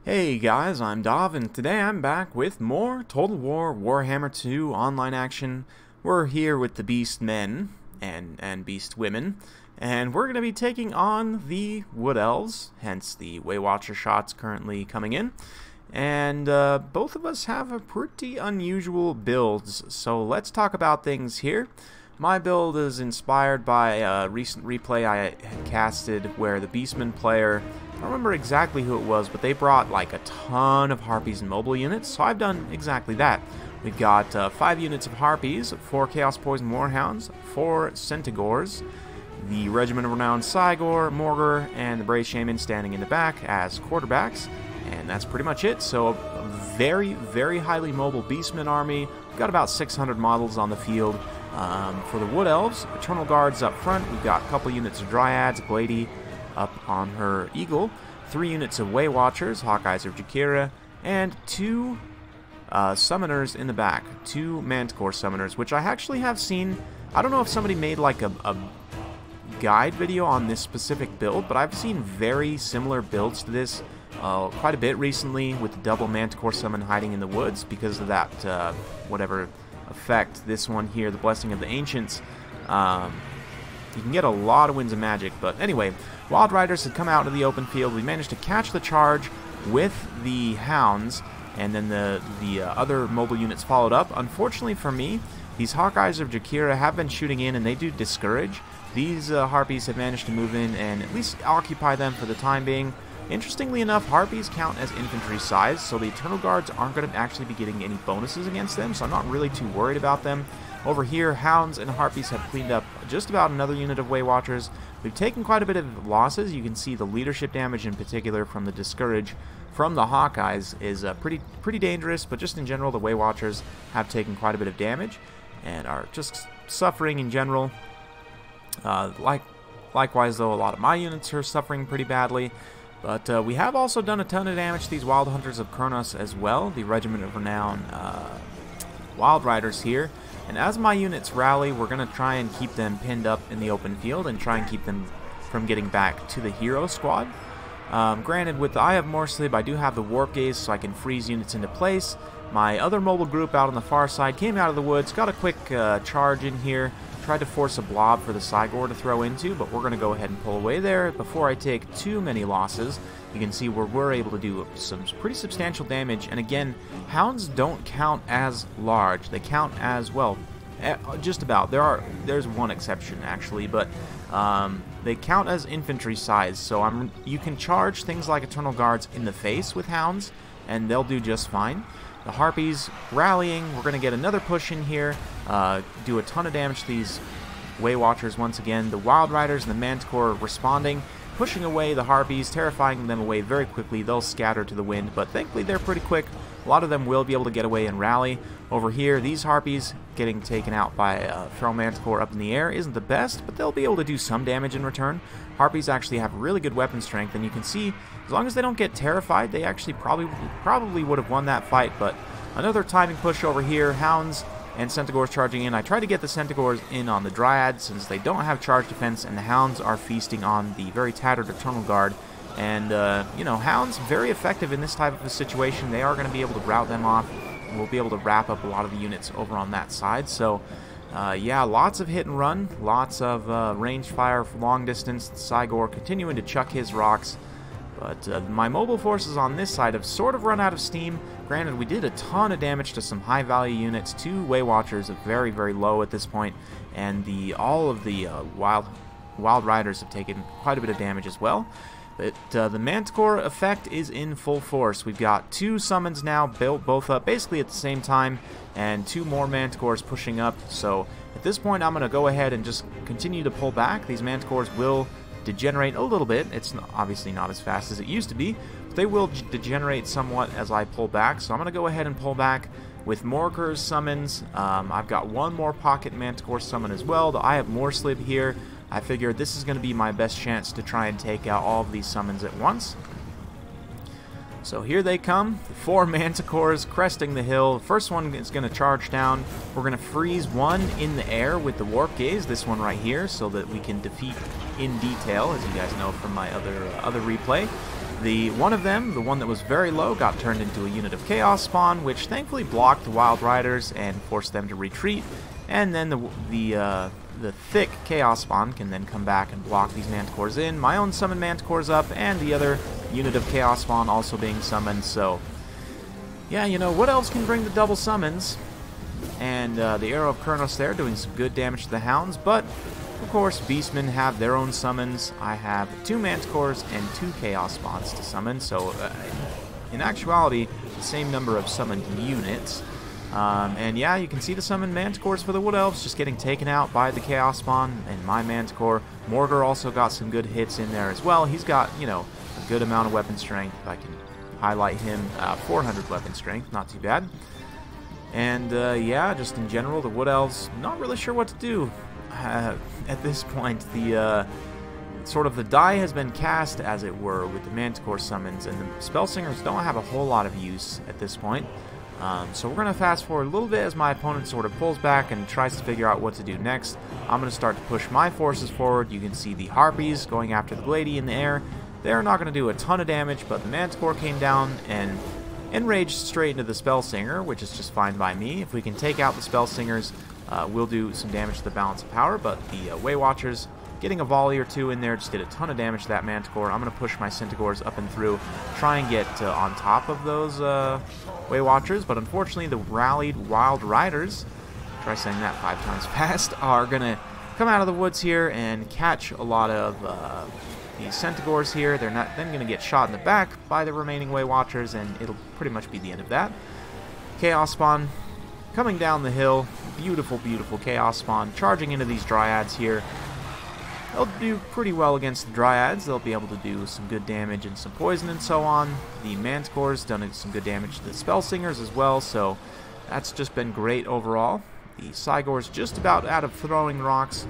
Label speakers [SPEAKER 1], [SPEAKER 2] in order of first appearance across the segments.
[SPEAKER 1] Hey guys, I'm Dov, and today I'm back with more Total War Warhammer 2 online action. We're here with the Beastmen and Beast Women, and we're going to be taking on the Wood Elves, hence the Waywatcher shots currently coming in. And both of us have a pretty unusual builds, so let's talk about things here. My build is inspired by a recent replay I had casted where the Beastmen player, I don't remember exactly who it was, but they brought like a ton of Harpies and mobile units, so I've done exactly that. We've got 5 units of Harpies, 4 Chaos Poison Warhounds, 4 Centaurs, the Regiment of Renowned Cygor, Morgar, and the Brave Shaman standing in the back as quarterbacks, and that's pretty much it. So a very, very highly mobile Beastmen army. We've got about 600 models on the field. For the Wood Elves, Eternal Guards up front, we've got a couple units of Dryads, Glady up on her Eagle, 3 units of Waywatchers, Hawkeyes of Jakira, and 2 Summoners in the back, 2 Manticore Summoners, which I actually have seen. I don't know if somebody made like a guide video on this specific build, but I've seen very similar builds to this quite a bit recently with the double Manticore Summon hiding in the woods because of that, whatever effect. This one here, the Blessing of the Ancients, you can get a lot of Winds of Magic, but anyway, Wild Riders had come out into the open field. We managed to catch the charge with the Hounds, and then the other mobile units followed up. Unfortunately for me, these Hawkeyes of Jakira have been shooting in, and they do discourage. These Harpies have managed to move in and at least occupy them for the time being. Interestingly enough, Harpies count as infantry size, so the Eternal Guards aren't going to actually be getting any bonuses against them, so I'm not really too worried about them. Over here, Hounds and Harpies have cleaned up just about another unit of Waywatchers. We've taken quite a bit of losses. You can see the leadership damage in particular from the Discourage from the Hawkeyes is pretty dangerous, but just in general, the Waywatchers have taken quite a bit of damage and are just suffering in general. Likewise, though, a lot of my units are suffering pretty badly. But we have also done a ton of damage to these Wild Hunters of Kronos as well, the Regiment of Renown Wild Riders here. And as my units rally, we're going to try and keep them pinned up in the open field and try and keep them from getting back to the Hero Squad. Granted, with the Eye of Morslib, I do have the Warp Gaze, so I can freeze units into place. My other mobile group out on the far side came out of the woods, got a quick charge in here, tried to force a blob for the Cygor to throw into, but we're going to go ahead and pull away there before I take too many losses. You can see where we're able to do some pretty substantial damage, and again, Hounds don't count as large. They count as, well, just about. There's one exception, actually, but they count as infantry size, so you can charge things like Eternal Guards in the face with Hounds, and they'll do just fine. The Harpies rallying, we're going to get another push in here, do a ton of damage to these Waywatchers once again. The Wild Riders and the Manticore responding, pushing away the Harpies, terrifying them away very quickly. They'll scatter to the wind, but thankfully they're pretty quick. A lot of them will be able to get away and rally. Over here, these Harpies getting taken out by a Feral Manticore up in the air isn't the best, but they'll be able to do some damage in return. Harpies actually have really good weapon strength, and you can see, as long as they don't get terrified, they actually probably would have won that fight. But another timing push over here, Hounds and Centaurs charging in. I tried to get the Centaurs in on the Dryads since they don't have charge defense, and the Hounds are feasting on the very tattered Eternal Guard. And, you know, Hounds, very effective in this type of a situation. They are going to be able to rout them off, and we'll be able to wrap up a lot of the units over on that side. So, yeah, lots of hit and run, lots of range fire for long distance. Cygor continuing to chuck his rocks. But my mobile forces on this side have sort of run out of steam. Granted, we did a ton of damage to some high-value units. 2 Waywatchers are very, very low at this point, and all of the Wild Riders have taken quite a bit of damage as well. But the Manticore effect is in full force. We've got 2 summons now built both up basically at the same time, and 2 more Manticores pushing up. So at this point, I'm going to go ahead and just continue to pull back. These Manticores will degenerate a little bit. It's obviously not as fast as it used to be, but they will degenerate somewhat as I pull back. So I'm going to go ahead and pull back with Morgar's summons. I've got 1 more pocket Manticore summon as well. The Eye of Morslib here. I figured this is going to be my best chance to try and take out all of these summons at once. So here they come, the 4 Manticores cresting the hill. The first one is going to charge down. We're going to freeze one in the air with the Warp Gaze, this one right here, so that we can defeat in detail, as you guys know from my other replay. The one of them, the one that was very low, got turned into a unit of Chaos Spawn, which thankfully blocked the Wild Riders and forced them to retreat. And then the thick Chaos Spawn can then come back and block these Manticores in. My own summon Manticore's up, and the other unit of Chaos Spawn also being summoned. So, yeah, you know, what else can bring the double summons? And the Arrow of Kurnos there doing some good damage to the Hounds, but of course, Beastmen have their own summons. I have 2 Manticores and 2 Chaos Spawns to summon, so in actuality, the same number of summoned units. And yeah, you can see the summoned Manticores for the Wood Elves just getting taken out by the Chaos Spawn and my Manticore. Morgar also got some good hits in there as well. He's got, you know, a good amount of weapon strength. If I can highlight him, 400 weapon strength, not too bad. And yeah, just in general, the Wood Elves, not really sure what to do. At this point, the sort of the die has been cast, as it were, with the Manticore summons, and the Spellsingers don't have a whole lot of use at this point. So we're going to fast forward a little bit as my opponent sort of pulls back and tries to figure out what to do next. I'm going to start to push my forces forward. You can see the Harpies going after the Glady in the air. They're not going to do a ton of damage, but the Manticore came down and enraged straight into the Spellsinger, which is just fine by me. If we can take out the Spellsingers, we'll do some damage to the balance of power, but the Way Watchers, getting a volley or two in there, just did a ton of damage to that Manticore. I'm going to push my Centigores up and through, try and get on top of those Way Watchers, but unfortunately the rallied Wild Riders, try saying that 5 times fast, are going to come out of the woods here and catch a lot of these Centigores here. They're not then going to get shot in the back by the remaining Way Watchers, and it'll pretty much be the end of that. Chaos Spawn coming down the hill. Beautiful, beautiful Chaos Spawn charging into these Dryads here. They'll do pretty well against the Dryads. They'll be able to do some good damage and some poison and so on. The Manticore's done some good damage to the Spellsingers as well, so that's just been great overall. The Cygore's just about out of throwing rocks,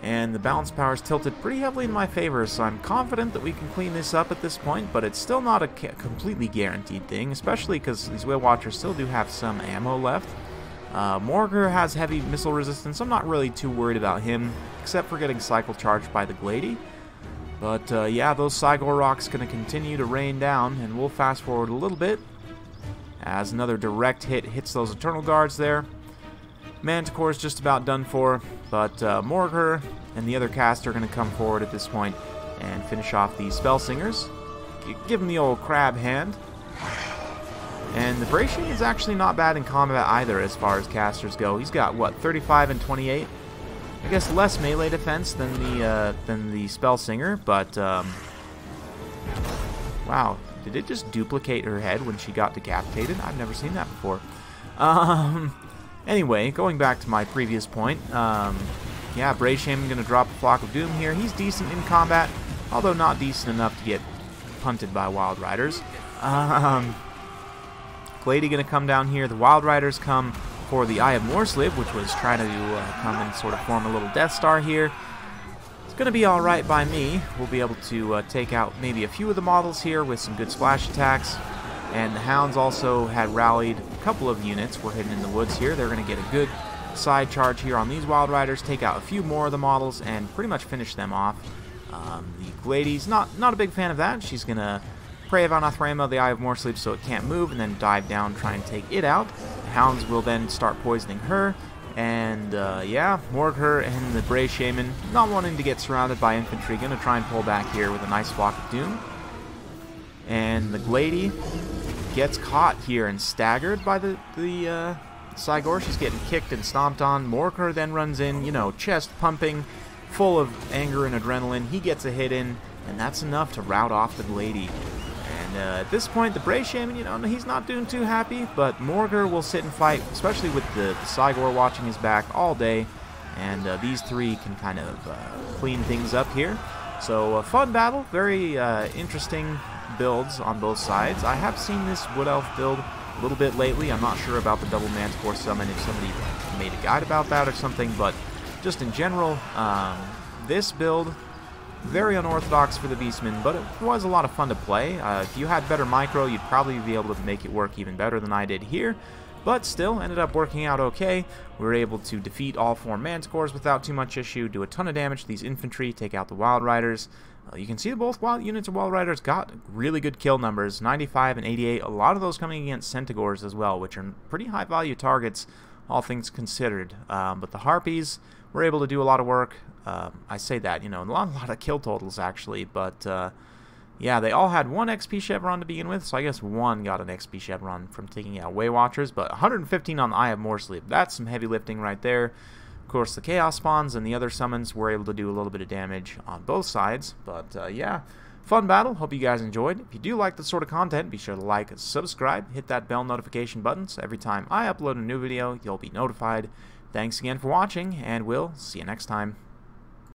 [SPEAKER 1] and the balance power's tilted pretty heavily in my favor, so I'm confident that we can clean this up at this point, but it's still not a completely guaranteed thing, especially because these Way Watchers still do have some ammo left. Morgar has heavy missile resistance. I'm not really too worried about him, except for getting cycle charged by the Glady. But yeah, those Cygor rocks going to continue to rain down, and we'll fast forward a little bit as another direct hit hits those Eternal Guards there. Manticore is just about done for, but Morgar and the other cast are going to come forward at this point and finish off the Spellsingers. Give them the old crab hand. And the Bracian is actually not bad in combat either as far as casters go. He's got, what, 35 and 28? I guess less melee defense than the Spellsinger, but wow, did it just duplicate her head when she got decapitated? I've never seen that before. Anyway, going back to my previous point, yeah, Bracian going to drop a Flock of Doom here. He's decent in combat, although not decent enough to get punted by Wild Riders. Glady going to come down here. The Wild Riders come for the Eye of Morslib, which was trying to come and sort of form a little Death Star here. It's going to be alright by me. We'll be able to take out maybe a few of the models here with some good splash attacks. And the Hounds also had rallied a couple of units. We're hidden in the woods here. They're going to get a good side charge here on these Wild Riders, take out a few more of the models, and pretty much finish them off. The Glady's not a big fan of that. She's going to Prey of Anathrema, the Eye of Morslib, so it can't move, and then dive down, try and take it out. The Hounds will then start poisoning her, and yeah, Morgar and the Bray Shaman, not wanting to get surrounded by infantry, going to try and pull back here with a nice Flock of Doom. And the Glady gets caught here and staggered by the Cygor. She's getting kicked and stomped on. Morgar then runs in, you know, chest pumping, full of anger and adrenaline. He gets a hit in, and that's enough to rout off the Glady. And at this point, the Bray Shaman, you know, he's not doing too happy, but Morgar will sit and fight, especially with the Cygor watching his back all day, and these three can kind of clean things up here. So a fun battle, very interesting builds on both sides. I have seen this Wood Elf build a little bit lately. I'm not sure about the double Manticore summon, if somebody made a guide about that or something, but just in general, this build, very unorthodox for the Beastmen, but it was a lot of fun to play. If you had better micro, you'd probably be able to make it work even better than I did here, but still ended up working out okay. We were able to defeat all 4 Manticores without too much issue, do a ton of damage to these infantry, take out the Wild Riders. You can see that both units of Wild Riders got really good kill numbers, 95 and 88. A lot of those coming against Centaurs as well, which are pretty high value targets, all things considered. But the Harpies were able to do a lot of work. I say that, you know, a lot of kill totals actually, but yeah, they all had 1 XP chevron to begin with, so I guess 1 got an XP chevron from taking out Way Watchers, but 115 on the Eye of Morsleep. That's some heavy lifting right there. Of course, the Chaos Spawns and the other summons were able to do a little bit of damage on both sides, but yeah, fun battle. Hope you guys enjoyed. If you do like this sort of content, be sure to like, subscribe, hit that bell notification button, so every time I upload a new video, you'll be notified. Thanks again for watching, and we'll see you next time.